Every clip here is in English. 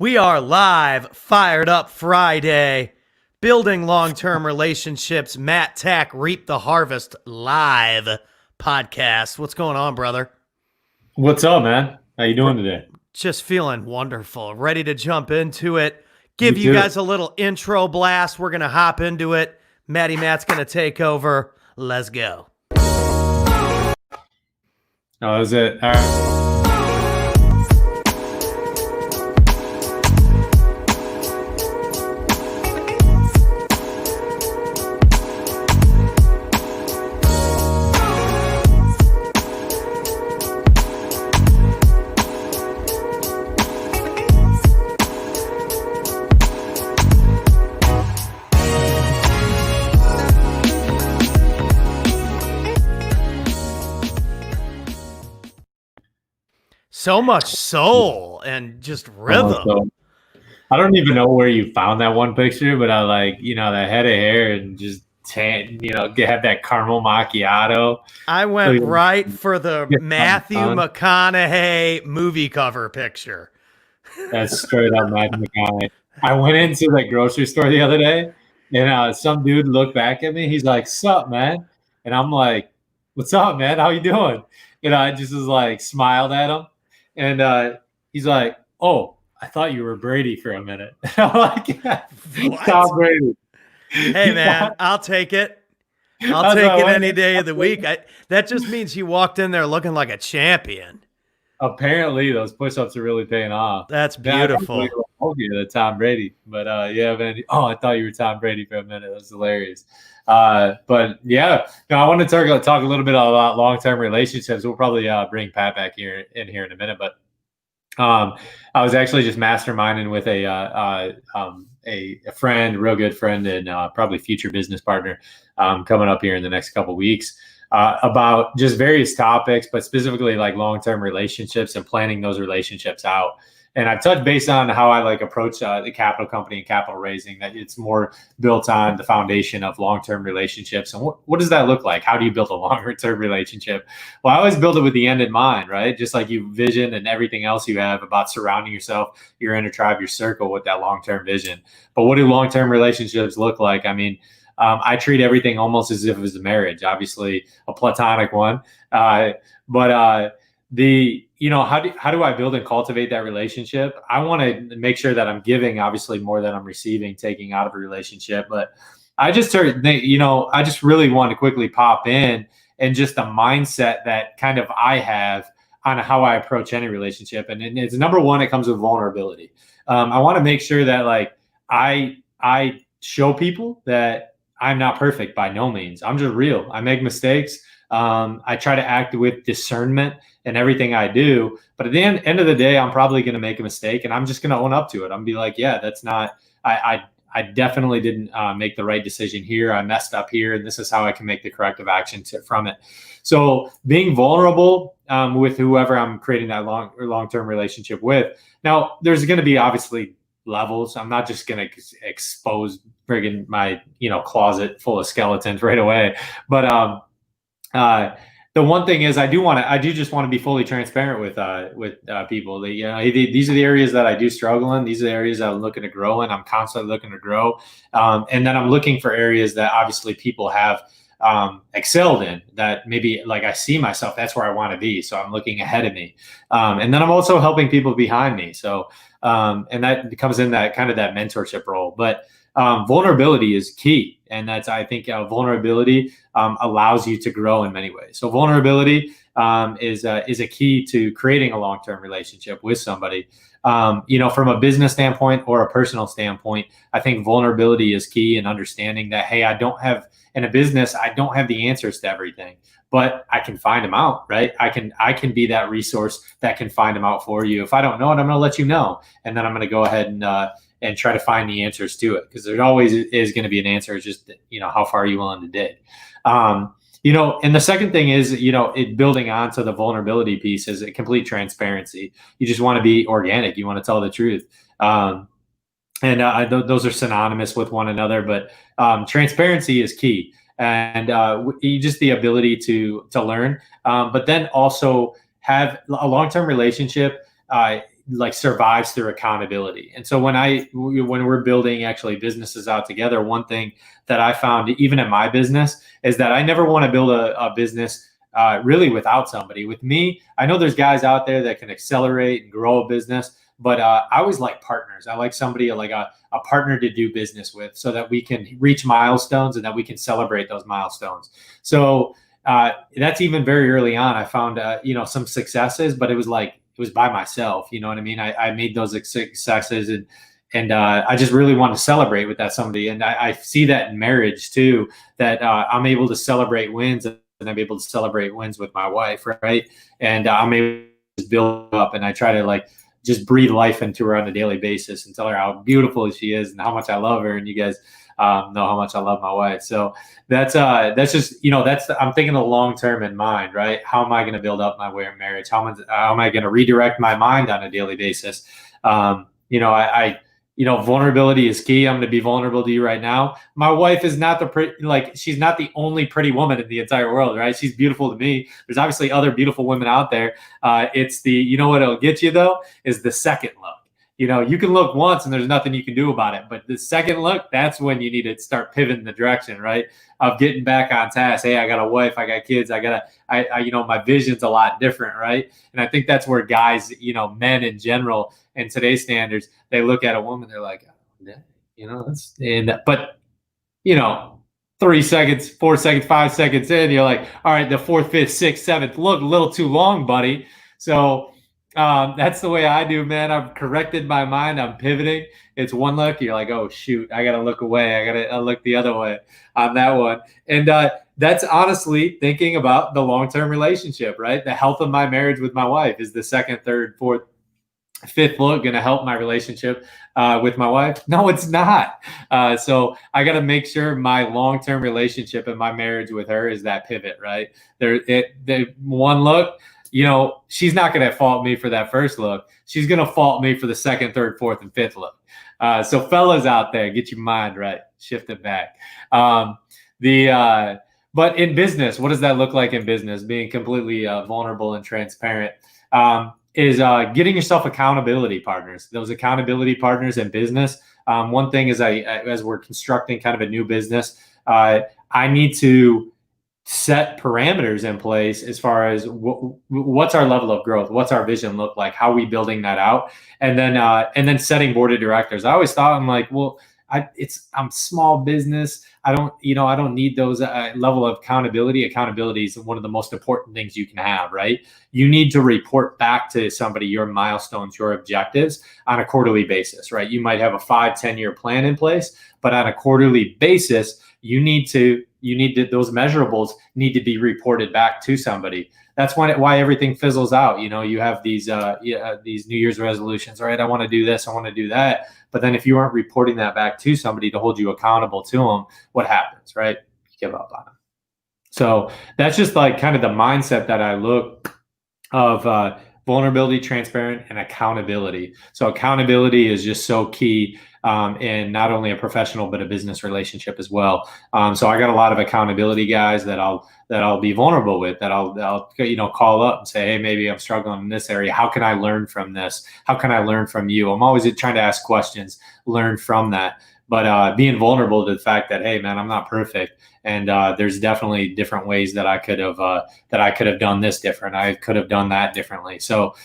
We are live, fired up Friday, building long-term relationships. Matt Tack, Reap the Harvest live podcast. What's going on, brother? What's up, man? How you doing today? Just feeling wonderful. Ready to jump into it. Give you guys a little intro blast. We're going to hop into it. Matty Matt's going to take over. Let's go. Oh, that was it. All right. So much soul and just rhythm. I don't even know where you found that one picture, but I like, that head of hair and just have that caramel macchiato. I went right for the Matthew McConaughey movie cover picture. That's straight up Matthew McConaughey. I went into the grocery store the other day, and some dude looked back at me. He's like, "Sup, man?" And I'm like, "What's up, man? How you doing?" I just was like, smiled at him. And he's like, "Oh, I thought you were Brady for a minute." I'm like, "Tom Brady." Hey, man, I'll take it. I'll take it any day of the week. That just means he walked in there looking like a champion. Apparently, those push-ups are really paying off. That's beautiful. I told you that Tom Brady, but yeah, man. Oh, I thought you were Tom Brady for a minute. That's hilarious. But yeah, no, I want to talk a little bit about long-term relationships. We'll probably bring Pat back here in a minute, but I was actually just masterminding with a friend, real good friend, and probably future business partner coming up here in the next couple of weeks about just various topics, but specifically like long-term relationships and planning those relationships out. And I've touched based on how I approach the capital company and capital raising, that it's more built on the foundation of long-term relationships. And what does that look like? How do you build a longer-term relationship? Well, I always build it with the end in mind, right? Just like you vision and everything else you have about surrounding yourself, your inner tribe, your circle with that long-term vision. But what do long-term relationships look like? I mean, I treat everything almost as if it was a marriage, obviously a platonic one. How do I build and cultivate that relationship? I want to make sure that I'm giving, obviously, more than I'm receiving, taking out of a relationship. But I just really want to quickly pop in and just the mindset that kind of I have on how I approach any relationship. And it's number one, it comes with vulnerability. I want to make sure that I show people that I'm not perfect by no means. I'm just real. I make mistakes. I try to act with discernment in everything I do. But at the end of the day, I'm probably going to make a mistake, and I'm just going to own up to it. I'm going to be like, yeah, that's not, I definitely didn't make the right decision here. I messed up here, and this is how I can make the corrective action from it. So being vulnerable with whoever I'm creating that long-term relationship with. Now, there's going to be obviously levels. I'm not just going to expose friggin' my, closet full of skeletons right away. But the one thing is I do just want to be fully transparent with people. These are the areas that I do struggle in. These are the areas that I'm looking to grow in. I'm constantly looking to grow. And then I'm looking for areas that obviously people have excelled in, that maybe I see myself, that's where I want to be. So I'm looking ahead of me. And then I'm also helping people behind me. So, and that comes in that kind of that mentorship role, but vulnerability is key. And I think vulnerability allows you to grow in many ways. So vulnerability is a key to creating a long-term relationship with somebody. From a business standpoint or a personal standpoint, I think vulnerability is key in understanding that, hey, in a business, I don't have the answers to everything, but I can find them out, right? I can be that resource that can find them out for you. If I don't know it, I'm going to let you know. And then I'm going to go ahead and try to find the answers to it, because there always is going to be an answer. It's just, how far are you willing to dig? And the second thing is, it building onto the vulnerability piece is a complete transparency. You just want to be organic. You want to tell the truth. Those are synonymous with one another, but transparency is key. And just the ability to learn, but then also have a long-term relationship like survives through accountability. And so when we're building actually businesses out together, one thing that I found even in my business is that I never want to build a business really without somebody. With me, I know there's guys out there that can accelerate and grow a business, but I always like partners. I like somebody like a partner to do business with so that we can reach milestones and that we can celebrate those milestones. So that's even very early on. I found, some successes, but it was by myself. You know what I mean? I made those successes and I just really want to celebrate with that somebody. And I see that in marriage too, that I'm able to celebrate wins and I'm able to celebrate wins with my wife. Right. And I'm able to build up and I try to just breathe life into her on a daily basis and tell her how beautiful she is and how much I love her. And you guys know how much I love my wife. So that's just, I'm thinking the long-term in mind, right? How am I going to build up my marriage? How am I going to redirect my mind on a daily basis? Vulnerability is key. I'm going to be vulnerable to you right now. My wife is not she's not the only pretty woman in the entire world, right? She's beautiful to me. There's obviously other beautiful women out there. It's what it'll get you though, is the second look. You can look once and there's nothing you can do about it. But the second look, that's when you need to start pivoting the direction, right? Of getting back on task. Hey, I got a wife, I got kids, my vision's a lot different, right? And I think that's where guys, men in general, in today's standards, they look at a woman, they're like, but 3 seconds, 4 seconds, 5 seconds in, you're like, all right, the fourth, fifth, sixth, seventh look, a little too long, buddy. So that's the way I do, man. I've corrected my mind. I'm pivoting. It's one look. You're like, oh shoot, I got to look away. I got to look the other way on that one. And that's honestly thinking about the long-term relationship, right? The health of my marriage with my wife is the second, third, fourth, fifth look going to help my relationship with my wife? No, it's not. So I got to make sure my long-term relationship and my marriage with her is that pivot, right? The one look, she's not going to fault me for that first look. She's going to fault me for the second, third, fourth, and fifth look. So fellas out there, get your mind right. Shift it back. But in business, what does that look like in business? Being completely vulnerable and transparent is getting yourself accountability partners. Those accountability partners in business. One thing is as we're constructing kind of a new business, I need to set parameters in place as far as what's our level of growth, what's our vision look like, how are we building that out, and then setting board of directors. I always thought, I'm like, well, I'm small business. I don't need those level of accountability. Accountability is one of the most important things you can have, right? You need to report back to somebody your milestones, your objectives on a quarterly basis, right? You might have a 5-10 year plan in place, but on a quarterly basis, those measurables need to be reported back to somebody. That's why everything fizzles out. You have these New Year's resolutions, right? I want to do this, I want to do that. But then if you aren't reporting that back to somebody to hold you accountable to them, what happens, right? You give up on them. So that's just like kind of the mindset that I look of vulnerability, transparent, and accountability. So accountability is just so key in not only a professional but a business relationship as well. So I got a lot of accountability guys that I'll be vulnerable with, that I'll call up and say, hey, maybe I'm struggling in this area. How can I learn from this? How can I learn from you? I'm always trying to ask questions, learn from that. But being vulnerable to the fact that, hey, man, I'm not perfect, and there's definitely different ways that I could have done this different. I could have done that differently. So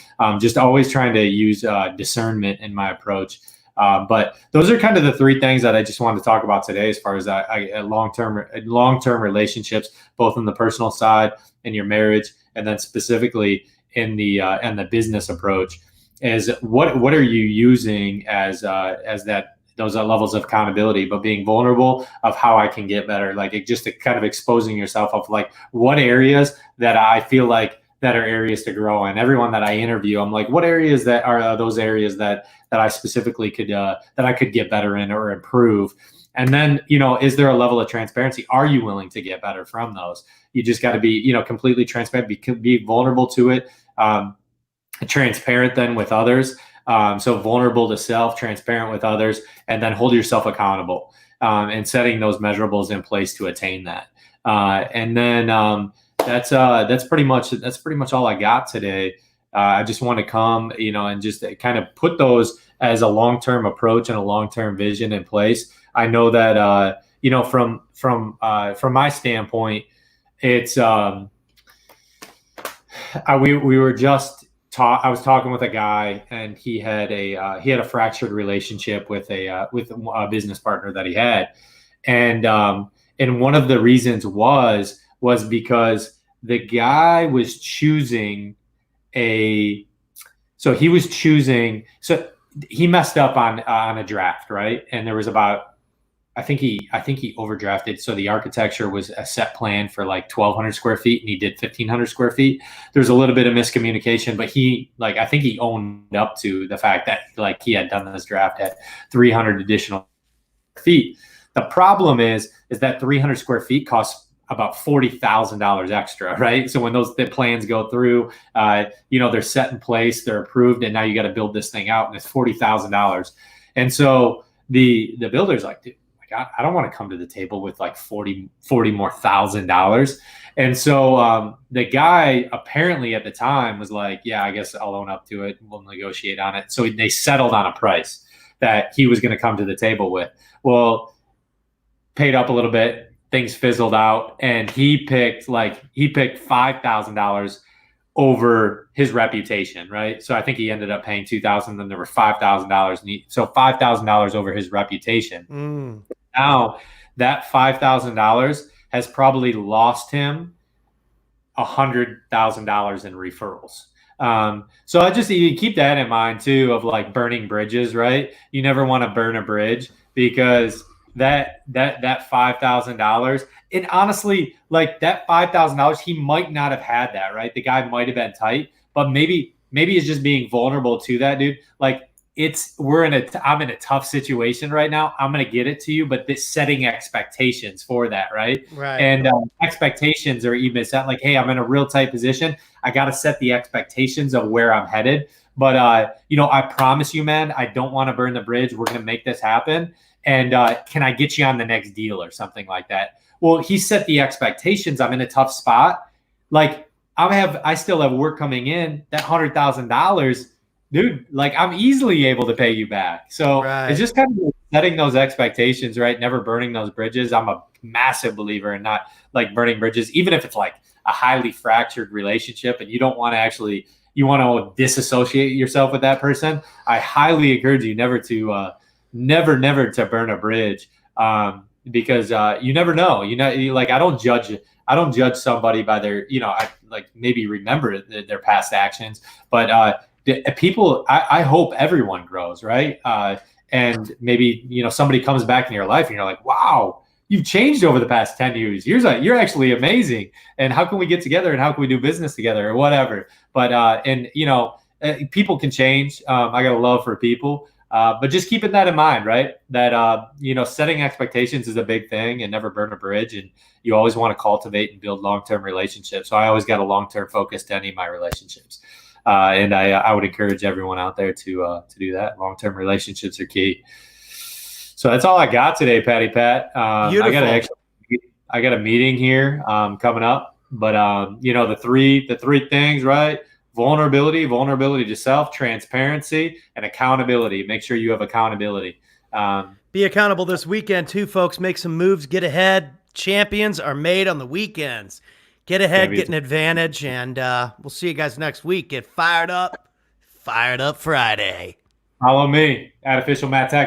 just always trying to use discernment in my approach. But those are kind of the three things that I just wanted to talk about today, as far as long-term relationships, both on the personal side in your marriage, and then specifically in the business approach. Is what are you using as those levels of accountability, but being vulnerable of how I can get better, like just kind of exposing yourself of like what areas that I feel like that are areas to grow in. Everyone that I interview, I'm like, what areas that are those areas that I specifically could that I could get better in or improve? And then, is there a level of transparency? Are you willing to get better from those? You just got to be, completely transparent, be vulnerable to it, transparent then with others. So vulnerable to self, transparent with others, and then hold yourself accountable, and setting those measurables in place to attain that. And then that's pretty much all I got today. I just want to come, and just kind of put those as a long-term approach and a long-term vision in place. I know that, from my standpoint, it's we were just I was talking with a guy, and he had a fractured relationship with a business partner that he had, and one of the reasons was because the guy was choosing so he messed up on a draft, right? And there was about, I think he overdrafted. So the architecture was a set plan for like 1,200 square feet, and he did 1,500 square feet. There's a little bit of miscommunication, but I think he owned up to the fact that like he had done this draft at 300 additional feet. The problem is that 300 square feet costs about $40,000 extra, right? So when the plans go through, they're set in place, they're approved, and now you got to build this thing out, and it's $40,000. And so the builder's like, dude, I don't want to come to the table with like $40 more $1,000. And so the guy apparently at the time was like, yeah, I guess I'll own up to it. We'll negotiate on it. So they settled on a price that he was going to come to the table with. Well, paid up a little bit, things fizzled out, and he picked $5,000 over his reputation, right? So I think he ended up paying $2,000, then there were $5,000, so $5,000 over his reputation. Now that $5,000 has probably lost him $100,000 in referrals. So you keep that in mind too, of like burning bridges, right? You never want to burn a bridge, because that $5,000, and honestly, like that $5,000, he might not have had that, right? The guy might have been tight, but maybe he's just being vulnerable to that, dude. Like I'm in a tough situation right now. I'm going to get it to you, but this setting expectations for that, right? Right. And expectations are even set like, hey, I'm in a real tight position. I got to set the expectations of where I'm headed. But, I promise you, man, I don't want to burn the bridge. We're going to make this happen. And can I get you on the next deal or something like that? Well, he set the expectations. I'm in a tough spot. Like I still have work coming in. That $100,000, dude, like I'm easily able to pay you back. So It's just kind of setting those expectations, right? Never burning those bridges. I'm a massive believer in not like burning bridges, even if it's like a highly fractured relationship and you don't want to you want to disassociate yourself with that person. I highly encourage you never to burn a bridge, because you never know. I don't judge somebody by their, I like maybe remember their past actions, but people, I hope everyone grows, right? And maybe somebody comes back in your life and you're like, wow, you've changed over the past 10 years. You're actually amazing. And how can we get together, and how can we do business together, or whatever? But people can change. I got a love for people. But just keeping that in mind, right? That, setting expectations is a big thing, and never burn a bridge. And you always want to cultivate and build long-term relationships. So I always got a long-term focus to any of my relationships. And I would encourage everyone out there to do that. Long-term relationships are key. So that's all I got today, Patty Pat. I got a meeting here coming up, but the three things, right? Vulnerability to self, transparency, and accountability. Make sure you have accountability. Be accountable this weekend too, folks. Make some moves, get ahead. Champions are made on the weekends. Get ahead, get an advantage, and we'll see you guys next week. Get fired up Friday. Follow me at official Matt Tech.